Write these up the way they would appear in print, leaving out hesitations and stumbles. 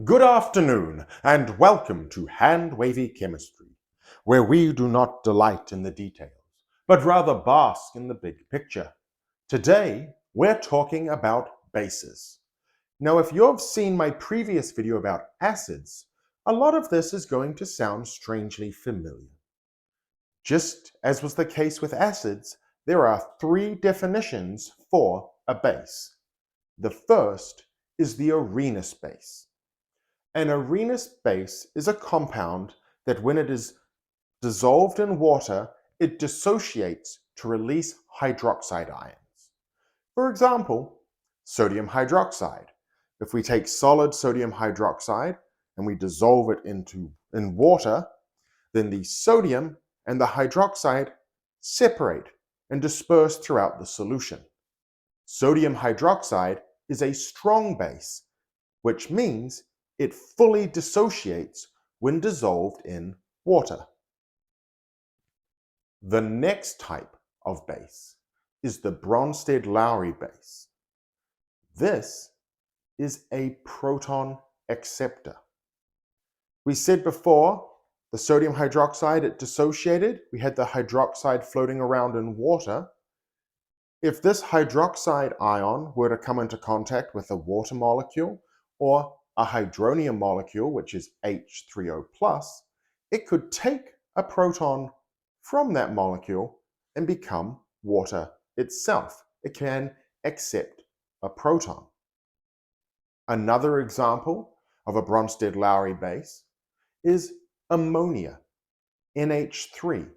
Good afternoon, and welcome to Hand-Wavy Chemistry, where we do not delight in the details, but rather bask in the big picture. Today, we're talking about bases. Now, if you've seen my previous video about acids, a lot of this is going to sound strangely familiar. Just as was the case with acids, there are three definitions for a base. The first is the Arrhenius base. An Arrhenius base is a compound that when it is dissolved in water, it dissociates to release hydroxide ions. For example, sodium hydroxide. If we take solid sodium hydroxide and we dissolve it in water, then the sodium and the hydroxide separate and disperse throughout the solution. Sodium hydroxide is a strong base, which means it fully dissociates when dissolved in water. The next type of base is the Bronsted-Lowry base. This is a proton acceptor. We said before, the sodium hydroxide, it dissociated. We had the hydroxide floating around in water. If this hydroxide ion were to come into contact with a water molecule or a hydronium molecule, which is H3O+, it could take a proton from that molecule and become water itself. It can accept a proton. Another example of a Bronsted-Lowry base is ammonia, NH3.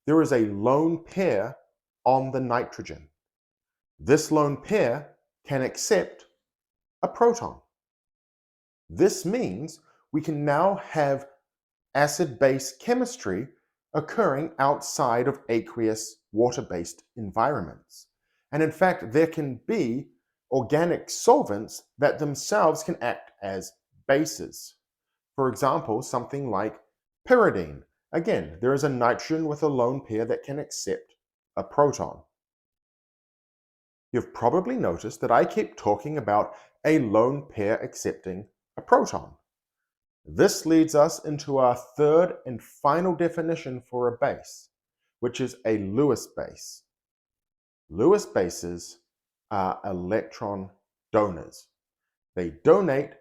There is a lone pair on the nitrogen. This lone pair can accept a proton. This means we can now have acid-base chemistry occurring outside of aqueous water-based environments. And in fact, there can be organic solvents that themselves can act as bases. For example, something like pyridine. Again, there is a nitrogen with a lone pair that can accept a proton. You've probably noticed that I keep talking about a lone pair accepting a proton. This leads us into our third and final definition for a base, which is a Lewis base. Lewis bases are electron donors. They donate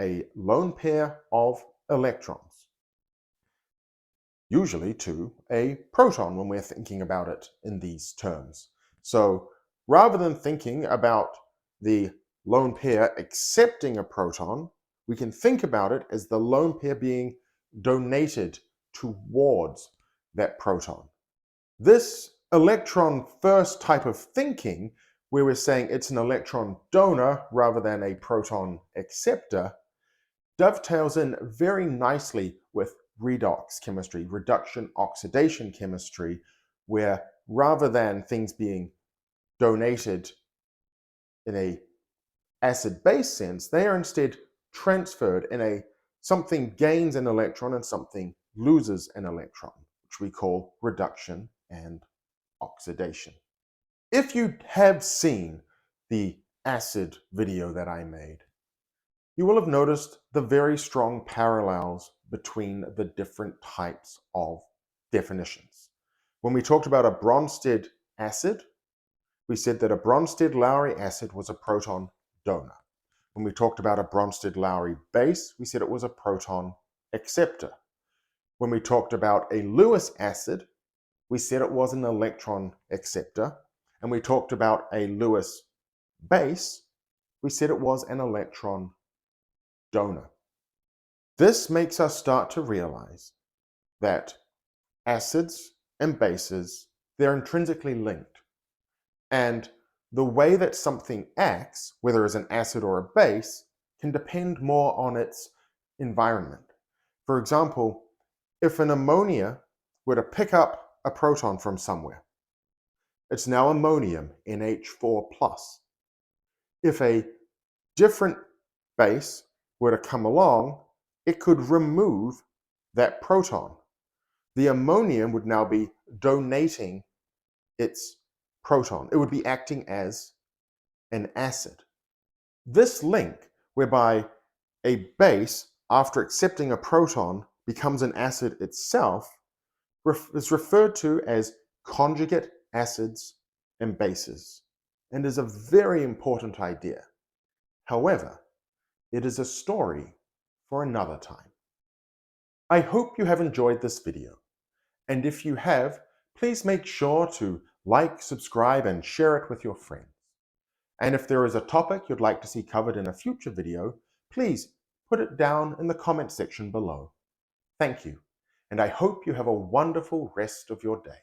a lone pair of electrons, usually to a proton when we're thinking about it in these terms. So rather than thinking about the lone pair accepting a proton, we can think about it as the lone pair being donated towards that proton. This electron first type of thinking, where we're saying it's an electron donor rather than a proton acceptor, dovetails in very nicely with redox chemistry, reduction oxidation chemistry, where rather than things being donated in a acid-base sense, they are instead transferred in a something gains an electron and something loses an electron, which we call reduction and oxidation. If you have seen the acid video that I made, you will have noticed the very strong parallels between the different types of definitions. When we talked about a Bronsted acid, we said that a Bronsted-Lowry acid was a proton donor. When we talked about a Bronsted-Lowry base, we said it was a proton acceptor. When we talked about a Lewis acid, we said it was an electron acceptor. And we talked about a Lewis base, we said it was an electron donor. This makes us start to realize that acids and bases, they're intrinsically linked. And the way that something acts, whether as an acid or a base, can depend more on its environment. For example, if an ammonia were to pick up a proton from somewhere, it's now ammonium, NH4+. If a different base were to come along, it could remove that proton. The ammonium would now be donating its proton. It would be acting as an acid. This link, whereby A base, after accepting a proton, becomes an acid itself is referred to as conjugate acids and bases, and is a very important idea. However, it is a story for another time. I hope you have enjoyed this video, and if you have, please make sure to like, subscribe, and share it with your friends. And if there is a topic you'd like to see covered in a future video, please put it down in the comment section below. Thank you, and I hope you have a wonderful rest of your day.